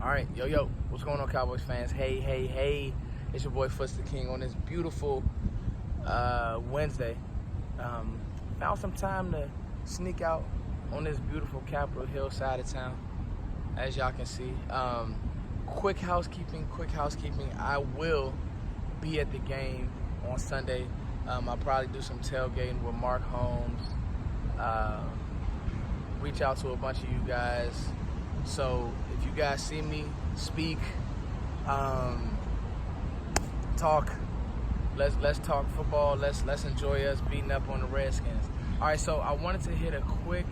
All right, yo, what's going on, Cowboys fans? Hey, it's your boy Foots the King on this beautiful Wednesday. Found some time to sneak out on this beautiful Capitol Hill side of town, as y'all can see. Quick housekeeping. I will be at the game on Sunday. I'll probably do some tailgating with Mark Holmes. Reach out to a bunch of you guys. So if you guys see me speak, talk, let's talk football. Let's enjoy us beating up on the Redskins. All right, so I wanted to hit a quick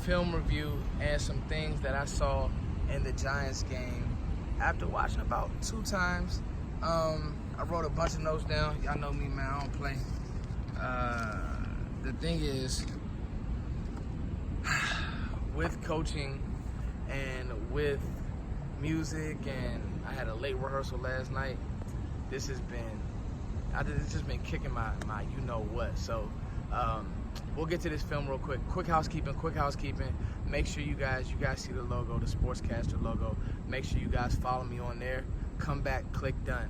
film review and some things that I saw in the Giants game after watching about 2 times. I wrote a bunch of notes down. Y'all know me, man. I don't play. The thing is, with coaching and with music, and I had a late rehearsal last night, it's just been kicking my you know what. So we'll get to this film real quick. Quick housekeeping. Make sure you guys see the logo, the Sportscaster logo. Make sure you guys follow me on there. Come back, click done.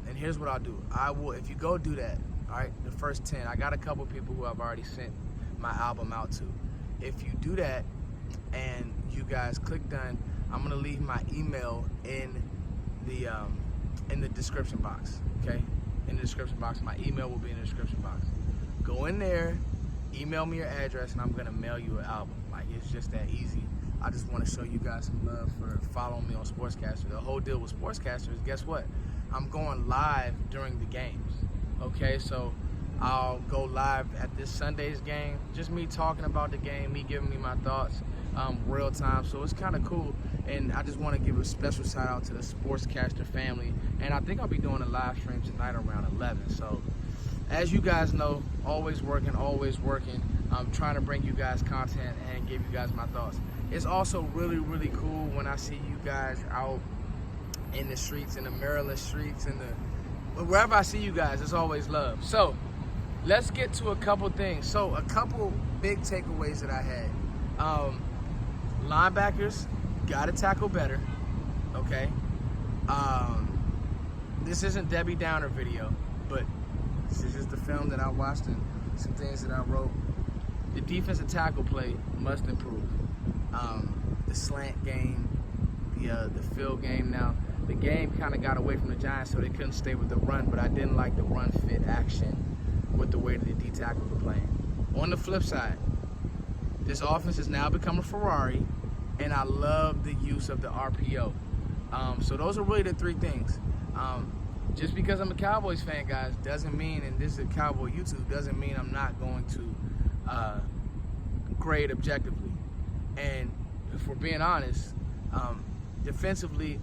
And here's what I'll do. I will, if you go do that, all right, the first 10, I got a couple people who I've already sent my album out to. If you do that and you guys click done, I'm gonna leave my email in the description box. Okay, in the description box, my email will be in the description box. Go in there, email me your address, and I'm gonna mail you an album. Like, it's just that easy. I just want to show you guys some love for following me on Sportscaster. The whole deal with Sportscaster is, guess what? I'm going live during the games. Okay, so I'll go live at this Sunday's game. Just me talking about the game, me giving me my thoughts, real time. So it's kind of cool. And I just want to give a special shout out to the Sportscaster family. And I think I'll be doing a live stream tonight around 11. So as you guys know, always working. I'm trying to bring you guys content and give you guys my thoughts. It's also really cool when I see you guys out in the streets, in the Maryland streets, wherever I see you guys, it's always love. So let's get to a couple things. So a couple big takeaways that I had. Linebackers gotta tackle better. Okay. This isn't Debbie Downer video, but this is just the film that I watched and some things that I wrote. The defensive tackle play must improve. The slant game, the field game. Now, the game kind of got away from the Giants, so they couldn't stay with the run, but I didn't like the run fit action with the way that the D tackles were playing. On the flip side, this offense has now become a Ferrari, and I love the use of the RPO. So those are really the 3 things. Just because I'm a Cowboys fan, guys, doesn't mean, and this is a Cowboy YouTube, doesn't mean I'm not going to grade objectively. And if we're being honest, defensively,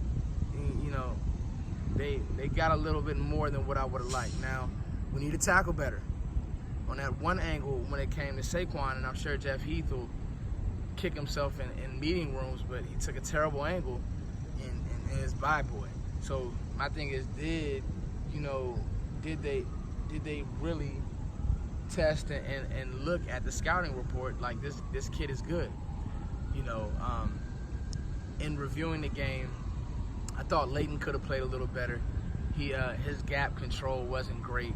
you know, they got a little bit more than what I would have liked. Now, we need to tackle better. On that one angle when it came to Saquon, and I'm sure Jeff Heath will kick himself in meeting rooms, but he took a terrible angle in his bye boy. So my thing is, did they really test and look at the scouting report like this kid is good? In reviewing the game, I thought Leighton could have played a little better. His gap control wasn't great,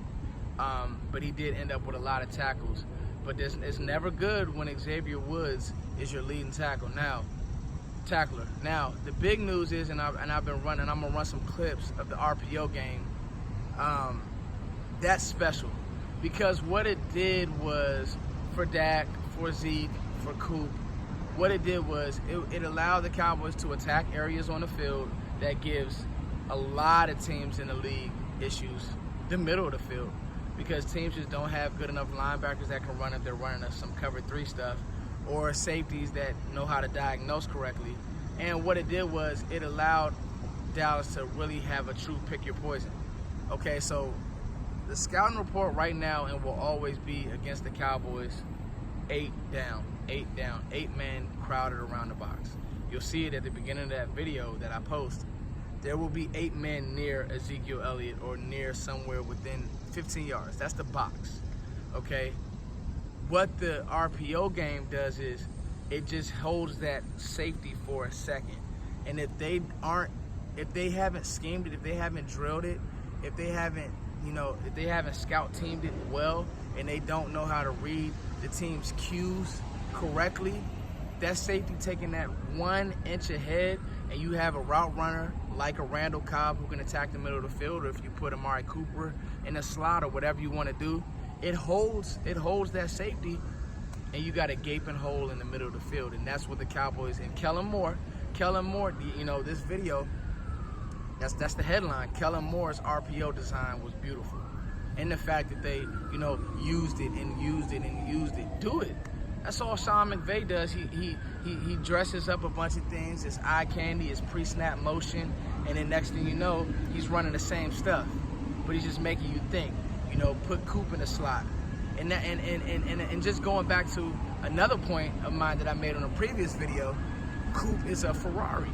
but he did end up with a lot of tackles. But it's never good when Xavier Woods is your leading tackler. Now, the big news is, and I've been running, I'm gonna run some clips of the RPO game. That's special, because what it did was, for Dak, for Zeke, for Coop, what it did was it allowed the Cowboys to attack areas on the field that gives a lot of teams in the league issues, the middle of the field, because teams just don't have good enough linebackers that can run if they're running some cover 3 stuff, or safeties that know how to diagnose correctly. And what it did was it allowed Dallas to really have a true pick your poison. Okay, so the scouting report right now, and will always be against the Cowboys, 8 down, 8 men crowded around the box. You'll see it at the beginning of that video that I post. There will be 8 men near Ezekiel Elliott or near somewhere within 15 yards. That's the box, okay? What the RPO game does is it just holds that safety for a second. And if they haven't schemed it, if they haven't drilled it, if they haven't scout teamed it well, and they don't know how to read the team's cues correctly, that safety taking that 1 inch ahead, and you have a route runner like a Randall Cobb who can attack the middle of the field, or if you put Amari Cooper in a slot or whatever you want to do, it holds that safety, and you got a gaping hole in the middle of the field. And that's what the Cowboys and Kellen Moore, this video, that's the headline. Kellen Moore's RPO design was beautiful. And the fact that they, used it and used it and used it. Do it. That's all Sean McVay does. He dresses up a bunch of things. It's eye candy, it's pre-snap motion, and then next thing you know, he's running the same stuff. But he's just making you think. Put Coop in the slot. And just going back to another point of mine that I made on a previous video, Coop is a Ferrari.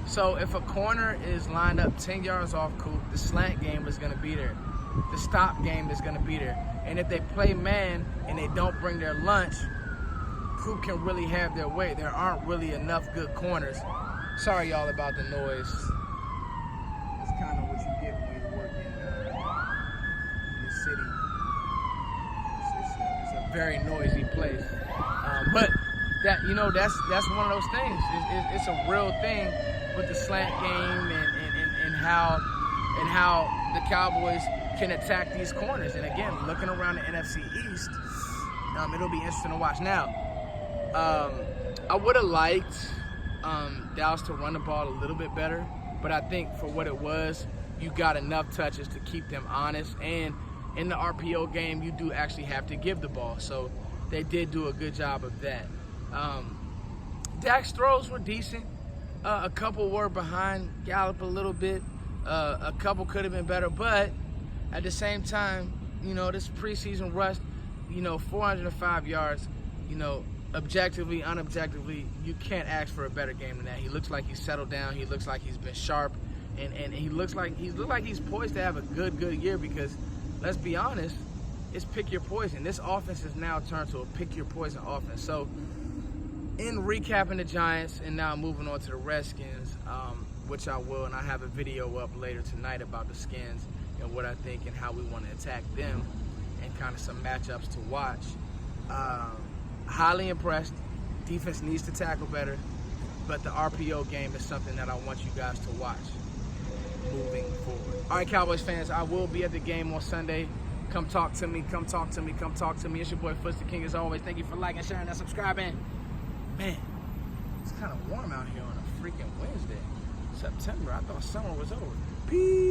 So if a corner is lined up 10 yards off Coop, the slant game is going to be there. The stop game is going to be there. And if they play man and they don't bring their lunch, Coop can really have their way. There aren't really enough good corners. Sorry, y'all, about the noise. It's kind of what you get when you work in the city. It's a very noisy place. But that that's one of those things. It's a real thing with the slant game and how the Cowboys can attack these corners. And again, looking around the NFC East, it'll be interesting to watch. Now, I would have liked Dallas to run the ball a little bit better, but I think for what it was, you got enough touches to keep them honest. And in the RPO game, you do actually have to give the ball. So they did do a good job of that. Dak's throws were decent. A couple were behind Gallup a little bit. A couple could have been better, but at the same time, this preseason rush, 405 yards, objectively, unobjectively, you can't ask for a better game than that. He looks like he's settled down. He looks like he's been sharp, and he looks like he's poised to have a good year, because let's be honest, it's pick your poison. This offense has now turned to a pick your poison offense. So in recapping the Giants and now moving on to the Redskins, which I will, and I have a video up later tonight about the Skins and what I think and how we want to attack them and kind of some matchups to watch. Highly impressed. Defense needs to tackle better, but the RPO game is something that I want you guys to watch moving forward. All right, Cowboys fans, I will be at the game on Sunday. Come talk to me, come talk to me, come talk to me. It's your boy Foots the King as always. Thank you for liking, sharing, and subscribing. Man, it's kind of warm out here on a freaking Wednesday. September, I thought summer was over. Peace.